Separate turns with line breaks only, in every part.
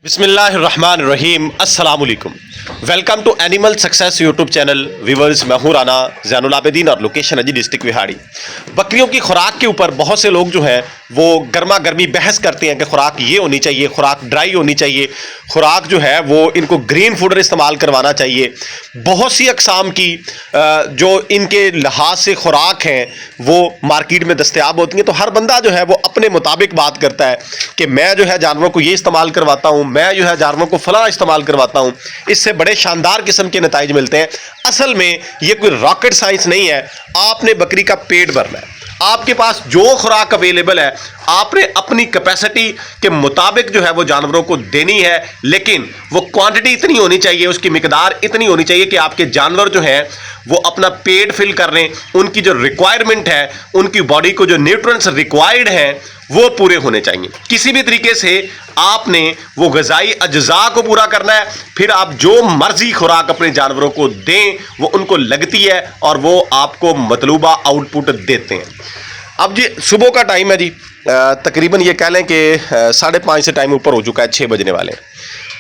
बिस्मिल्लाहिर्रहमानिर्रहीम अस्सलाम वालेकुम। Welcome to animal success YouTube channel. Viewers, मैं हूं राना ज़ैनुल आबिदीन और लोकेशन है जी डिस्ट्रिक्ट विहाड़ी। बकरियों की खुराक के ऊपर बहुत से लोग जो हैं वो गर्मा गर्मी बहस करते हैं कि खुराक ये होनी चाहिए, खुराक ड्राई होनी चाहिए, खुराक जो है वो इनको ग्रीन फूडर इस्तेमाल करवाना चाहिए। बहुत सी अकसाम की जो इनके लिहाज से खुराक हैं वो मार्केट में दस्तयाब होती हैं। तो हर बंदा जो है वो अपने मुताबिक बात करता है कि मैं जो है जानवरों को ये इस्तेमाल करवाता हूँ, मैं जो है जानवरों को फलां इस्तेमाल करवाता हूँ, इससे बड़े शानदार किस्म के नताइज मिलते हैं। असल में ये कोई रॉकेट साइंस नहीं है। आपने बकरी का पेट भरना है, आपके पास जो खुराक अवेलेबल है आपने अपनी कैपेसिटी के मुताबिक जो है वो जानवरों को देनी है, लेकिन वो क्वांटिटी इतनी होनी चाहिए, उसकी मिकदार इतनी होनी चाहिए कि आपके जानवर जो हैं वो अपना पेट फिल कर लें। उनकी जो रिक्वायरमेंट है, उनकी बॉडी को जो न्यूट्रिएंट्स रिक्वायर्ड हैं वो पूरे होने चाहिए। किसी भी तरीके से आपने वो ग़िज़ाई अज्जा को पूरा करना है, फिर आप जो मर्जी खुराक अपने जानवरों को दें वो उनको लगती है और वो आपको मतलूबा आउटपुट देते हैं। अब जी सुबह का टाइम है जी, तकरीबन ये कह लें कि 5:30 से टाइम ऊपर हो चुका है, 6 बजने वाले हैं।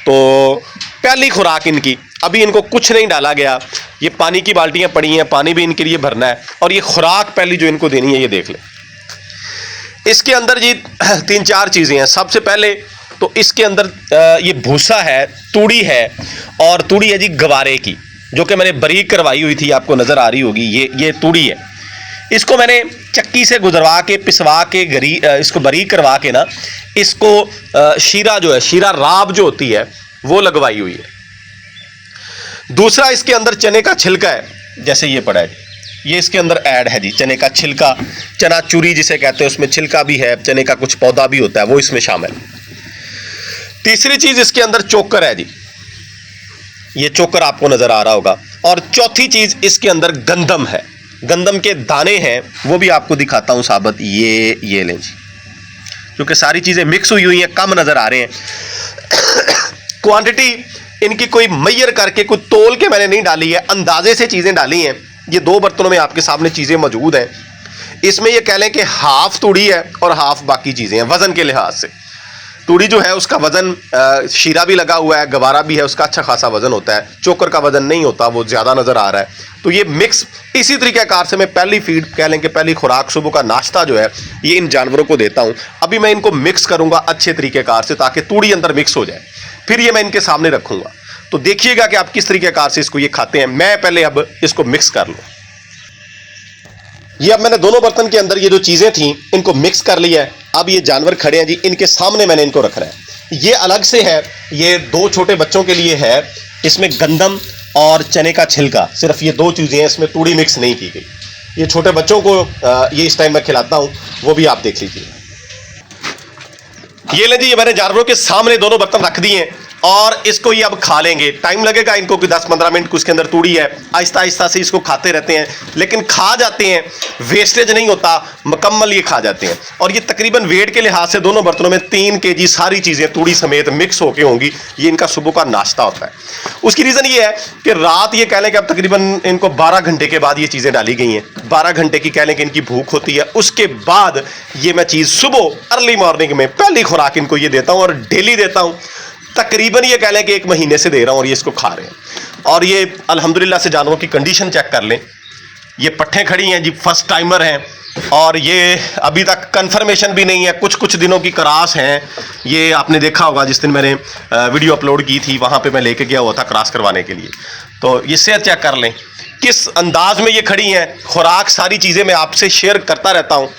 तो पहली खुराक इनकी, अभी इनको कुछ नहीं डाला गया, ये पानी की बाल्टियाँ पड़ी हैं, पानी भी इनके लिए भरना है और ये खुराक पहली जो इनको देनी है ये देख लें। इसके अंदर जी 3-4 चीज़ें हैं। सबसे पहले तो इसके अंदर ये भूसा है, तूड़ी है, और तूड़ी है जी गवारे की, जो कि मैंने बारीक करवाई हुई थी, आपको नज़र आ रही होगी। ये तूड़ी है, इसको मैंने चक्की से गुजरवा के पिसवा के इसको बारीक करवा के ना इसको शीरा जो है, शीरा राब जो होती है वो लगवाई हुई है। दूसरा इसके अंदर चने का छिलका है, जैसे ये पड़ा है, ये इसके अंदर ऐड है जी, चने का छिलका, चना चूरी जिसे कहते हैं, उसमें छिलका भी है, चने का कुछ पौधा भी होता है वो इसमें शामिल। तीसरी चीज इसके अंदर चोकर है जी, ये चोकर आपको नजर आ रहा होगा। और चौथी चीज इसके अंदर गंदम है, गंदम के दाने हैं, वो भी आपको दिखाता हूं साबत। ये लें जी, क्योंकि सारी चीजें मिक्स हुई हैं, कम नजर आ रहे हैं। क्वांटिटी इनकी कोई मैयर करके, कोई तोल के मैंने नहीं डाली है, अंदाजे से चीजें डाली हैं। ये 2 बर्तनों में आपके सामने चीजें मौजूद हैं। इसमें ये कह लें कि हाफ तूड़ी है और हाफ बाकी चीजें हैं। वजन के लिहाज से तूड़ी जो है उसका वजन, शीरा भी लगा हुआ है, गवारा भी है, उसका अच्छा खासा वजन होता है। चोकर का वजन नहीं होता, वो ज्यादा नजर आ रहा है। तो ये मिक्स इसी तरीक़ेकार से मैं पहली फीड कह लें कि पहली खुराक, सुबह का नाश्ता जो है ये इन जानवरों को देता हूँ। अभी मैं इनको मिक्स करूंगा अच्छे तरीक़ेकार से ताकि तूड़ी अंदर मिक्स हो जाए, फिर ये मैं इनके सामने रखूंगा। तो देखिएगा कि आप किस तरीक़ेकार से इसको ये खाते हैं। मैं पहले अब इसको मिक्स कर लूँ। ये अब मैंने दोनों बर्तन के अंदर ये जो चीज़ें थी इनको मिक्स कर लिया है। अब ये जानवर खड़े हैं जी, इनके सामने मैंने इनको रखना है। ये अलग से है, ये 2 छोटे बच्चों के लिए है। इसमें गंदम और चने का छिलका, सिर्फ ये 2 चीज़ें हैं, इसमें तूड़ी मिक्स नहीं की गई। ये छोटे बच्चों को ये इस टाइम मैं खिलाता हूँ, वो भी आप देख लीजिए। ये लें जी, ये मैंने जानवरों के सामने दोनों बर्तन रख दिए हैं और इसको ये अब खा लेंगे। टाइम लगेगा इनको कि 10-15 मिनट, उसके अंदर तूड़ी है, आहिस्ता आहिस्ता से इसको खाते रहते हैं, लेकिन खा जाते हैं, वेस्टेज नहीं होता, मुकम्मल ये खा जाते हैं। और ये तकरीबन वेट के लिहाज से दोनों बर्तनों में 3 kg सारी चीज़ें तूड़ी समेत मिक्स होके होंगी। ये इनका सुबह का नाश्ता होता है। उसकी रीज़न ये है कि रात ये कह लें कि अब तकरीबन इनको 12 घंटे के बाद ये चीज़ें डाली गई हैं। 12 घंटे की कह लें कि इनकी भूख होती है। उसके बाद ये मैं चीज़ सुबह अर्ली मॉर्निंग में पहली खुराक इनको ये देता हूँ और डेली देता हूँ। तकरीबन ये कह लें कि 1 महीने से दे रहा हूँ और ये इसको खा रहे हैं। और ये अल्हम्दुलिल्लाह से जानवरों की कंडीशन चेक कर लें, ये पट्ठे खड़ी हैं जी, फर्स्ट टाइमर हैं और ये अभी तक कंफर्मेशन भी नहीं है, कुछ दिनों की क्रॉस हैं। ये आपने देखा होगा जिस दिन मैंने वीडियो अपलोड की थी, वहाँ पे मैं लेके गया हुआ था क्रॉस करवाने के लिए। तो ये सेहत चेक कर लें किस अंदाज में ये खड़ी हैं। खुराक सारी चीज़ें मैं आपसे शेयर करता रहता हूँ।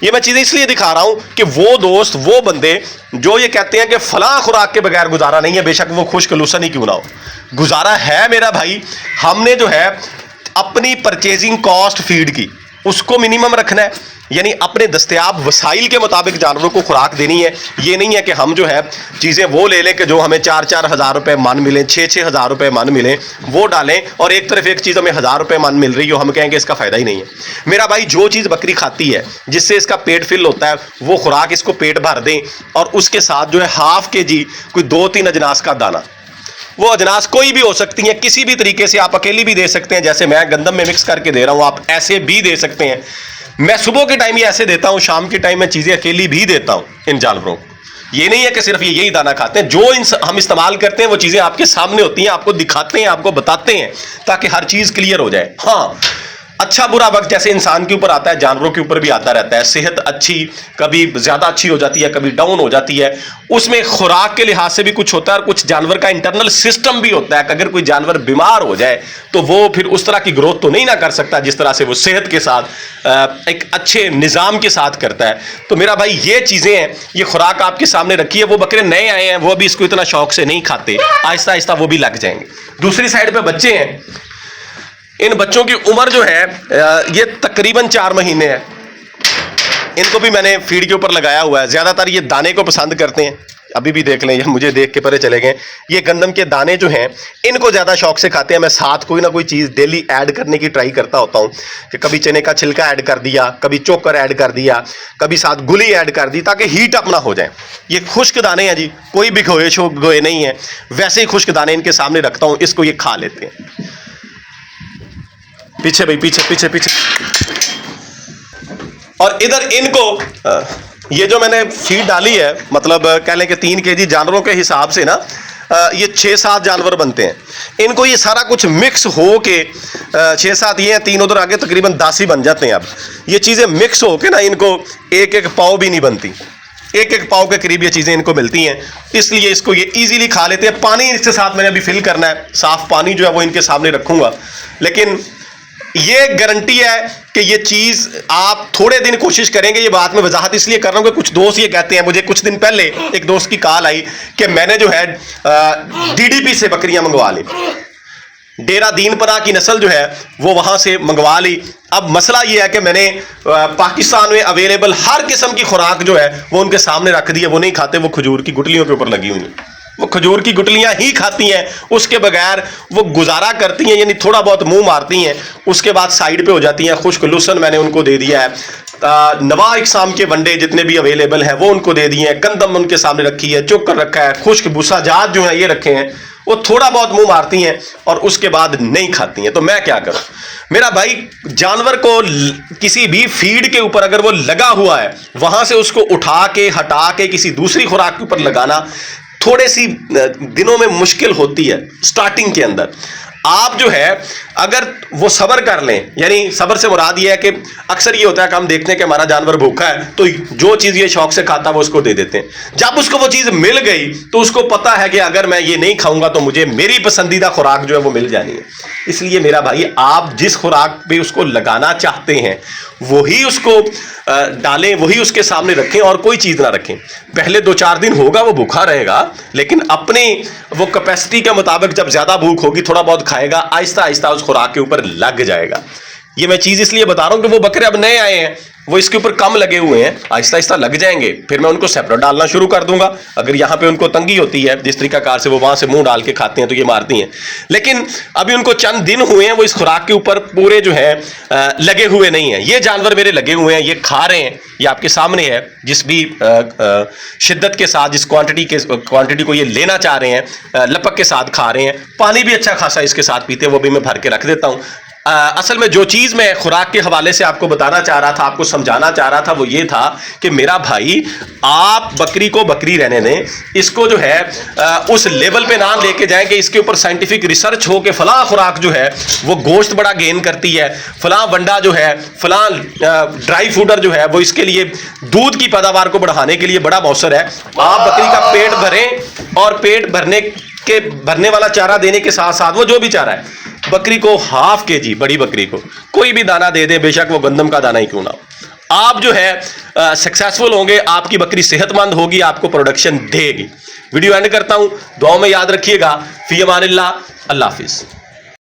ये मैं चीज़ें इसलिए दिखा रहा हूं कि वो दोस्त, वो बंदे जो ये कहते हैं कि फलां खुराक के बगैर गुजारा नहीं है, बेशक वो खुशकलूसन ही क्यों ना हो, गुजारा है मेरा भाई। हमने जो है अपनी परचेजिंग कॉस्ट फीड की उसको मिनिमम रखना है, यानी अपने दस्तयाब वसाइल के मुताबिक जानवरों को खुराक देनी है। ये नहीं है कि हम जो है चीज़ें वो ले लें कि जो हमें 4-4 हज़ार रुपये मन मिलें, 6-6 हज़ार रुपये मन मिलें, वो डालें और एक तरफ एक चीज़ हमें 1000 रुपये मन मिल रही हो, हम कहेंगे इसका फ़ायदा ही नहीं है। मेरा भाई जो चीज़ बकरी खाती है जिससे इसका पेट फिल होता है, वो खुराक इसको पेट भर दें और उसके साथ जो है ½ kg कोई 2-3 अजनास का दाना, वो अजनास कोई भी हो सकती हैं, किसी भी तरीके से आप अकेली भी दे सकते हैं, जैसे मैं गंदम में मिक्स करके दे रहा हूँ, आप ऐसे भी दे सकते हैं। मैं सुबह के टाइम ये ऐसे देता हूँ, शाम के टाइम में चीज़ें अकेली भी देता हूँ इन जानवरों को। ये नहीं है कि सिर्फ ये यही दाना खाते हैं, जो हम इस्तेमाल करते हैं वो चीजें आपके सामने होती हैं, आपको दिखाते हैं, आपको बताते हैं, ताकि हर चीज क्लियर हो जाए। हाँ, अच्छा बुरा वक्त जैसे इंसान के ऊपर आता है, जानवरों के ऊपर भी आता रहता है। सेहत अच्छी कभी ज्यादा अच्छी हो जाती है, कभी डाउन हो जाती है। उसमें खुराक के लिहाज से भी कुछ होता है, और कुछ जानवर का इंटरनल सिस्टम भी होता है कि अगर कोई जानवर बीमार हो जाए तो वो फिर उस तरह की ग्रोथ तो नहीं ना कर सकता जिस तरह से वो सेहत के साथ एक अच्छे निज़ाम के साथ करता है। तो मेरा भाई ये चीज़ें हैं, ये खुराक आपके सामने रखी है। वो बकरे नए आए हैं, वो अभी इसको इतना शौक से नहीं खाते, आहिस्ता आहिस्ता वो भी लग जाएंगे। दूसरी साइड पर बच्चे हैं, इन बच्चों की उम्र जो है ये तकरीबन 4 महीने है। इनको भी मैंने फीड के ऊपर लगाया हुआ है। ज़्यादातर ये दाने को पसंद करते हैं। अभी भी देख लें, ये मुझे देख के परे चले गए। ये गंदम के दाने जो हैं इनको ज़्यादा शौक से खाते हैं। मैं साथ कोई ना कोई चीज़ डेली ऐड करने की ट्राई करता होता हूँ कि कभी चने का छिलका ऐड कर दिया, कभी चोकर ऐड कर दिया, कभी साथ गुली ऐड कर दी, ताकि हीट अपना हो जाए। ये खुश्क दाने हैं जी, कोई भी गोए नहीं है, वैसे ही खुश्क दाने इनके सामने रखता हूँ, इसको ये खा लेते हैं। पीछे भाई, पीछे पीछे पीछे। और इधर इनको ये जो मैंने फीड डाली है, मतलब कह लें कि 3 kg जानवरों के हिसाब से ना ये 6-7 जानवर बनते हैं। इनको ये सारा कुछ मिक्स हो के 6-7 ये हैं, 3 उधर आगे, तकरीबन 10 ही बन जाते हैं। अब ये चीज़ें मिक्स हो के ना इनको एक पाव भी नहीं बनती, एक पाव के करीब ये चीज़ें इनको मिलती हैं, इसलिए इसको ये इजीली खा लेते हैं। पानी इसके साथ मैंने अभी फिल करना है, साफ पानी जो है वो इनके सामने रखूँगा। लेकिन ये गारंटी है कि ये चीज़ आप थोड़े दिन कोशिश करेंगे। ये बात में वजाहत इसलिए कर रहा हूँ कि कुछ दोस्त ये कहते हैं, मुझे कुछ दिन पहले एक दोस्त की कॉल आई कि मैंने जो है DDP से बकरियां मंगवा ली, डेरा दीनपरा की नस्ल जो है वो वहाँ से मंगवा ली। अब मसला ये है कि मैंने पाकिस्तान में अवेलेबल हर किस्म की खुराक जो है वो उनके सामने रख दी है। वो नहीं खाते, वो खजूर की गुटलियों के ऊपर लगी हुई हैं, वो खजूर की गुटलियां ही खाती हैं, उसके बगैर वो गुजारा करती हैं, यानी थोड़ा बहुत मुंह मारती हैं, उसके बाद साइड पे हो जाती हैं। खुश्क लुसन मैंने उनको दे दिया है, नवा इकसाम के वंडे जितने भी अवेलेबल हैं वो उनको दे दिए हैं, गंदम उनके सामने रखी है, चोकर रखा है, खुश्क भूसा जात जो है ये रखे हैं। वो थोड़ा बहुत मुंह मारती हैं और उसके बाद नहीं खाती हैं। तो मैं क्या करूं? मेरा भाई, जानवर को किसी भी फीड के ऊपर अगर वो लगा हुआ है, वहां से उसको उठा के हटा के किसी दूसरी खुराक के ऊपर लगाना थोड़े सी दिनों में मुश्किल होती है। स्टार्टिंग के अंदर आप जो है अगर वो सब्र कर लें, यानी सब्र से मुराद ये है कि अक्सर ये होता है कि हम देखते हैं कि हमारा जानवर भूखा है तो जो चीज़ ये शौक से खाता है वो उसको दे देते हैं। जब उसको वो चीज़ मिल गई तो उसको पता है कि अगर मैं ये नहीं खाऊंगा तो मुझे मेरी पसंदीदा खुराक जो है वो मिल जानी है। इसलिए मेरा भाई, आप जिस खुराक पे उसको लगाना चाहते हैं वही उसको डालें, वही उसके सामने रखें और कोई चीज़ ना रखें। पहले 2-4 दिन होगा वो भूखा रहेगा, लेकिन अपनी वो कैपेसिटी के मुताबिक जब ज़्यादा भूख होगी थोड़ा बहुत खाएगा, आहिस्ता आहिस्ता उस खुराक के ऊपर लग जाएगा। ये मैं चीज़ इसलिए बता रहा हूँ कि वो बकरे अब नए आए हैं, वो इसके ऊपर कम लगे हुए हैं, आहिस्ता आहिस्ता लग जाएंगे। फिर मैं उनको सेपरेट डालना शुरू कर दूंगा। अगर यहाँ पे उनको तंगी होती है जिस तरीकाकार से वो वहाँ से मुंह डाल के खाते हैं तो ये मारती हैं, लेकिन अभी उनको चंद दिन हुए हैं, वो इस खुराक के ऊपर पूरे जो है लगे हुए नहीं है। ये जानवर मेरे लगे हुए हैं, ये खा रहे हैं, ये आपके सामने है। जिस भी शिद्दत के साथ, जिस क्वांटिटी को ये लेना चाह रहे हैं, लपक के साथ खा रहे हैं। पानी भी अच्छा खासा इसके साथ पीते हैं, वो भी मैं भर के रख देता हूँ। असल में जो चीज़ मैं खुराक के हवाले से आपको बताना चाह रहा था, आपको समझाना चाह रहा था, वो ये था कि मेरा भाई, आप बकरी को बकरी रहने दें, इसको जो है उस लेवल पे ना लेके जाएं कि इसके ऊपर साइंटिफिक रिसर्च हो कि फलां खुराक जो है वो गोश्त बड़ा गेन करती है, फलां वंडा जो है, फलां ड्राई फूडर जो है वो इसके लिए दूध की पैदावार को बढ़ाने के लिए बड़ा मौसर है। आप बकरी का पेट भरें और पेट भरने वाला चारा देने के साथ साथ वो जो भी चारा है, बकरी को ½ kg, बड़ी बकरी को कोई भी दाना दे दे, बेशक वो गंदम का दाना ही क्यों ना हो, आप जो है सक्सेसफुल होंगे, आपकी बकरी सेहतमंद होगी, आपको प्रोडक्शन देगी। वीडियो एंड करता हूं, दुआओं में याद रखिएगा। फी अमानिल्लाह, अल्लाह हाफिज़।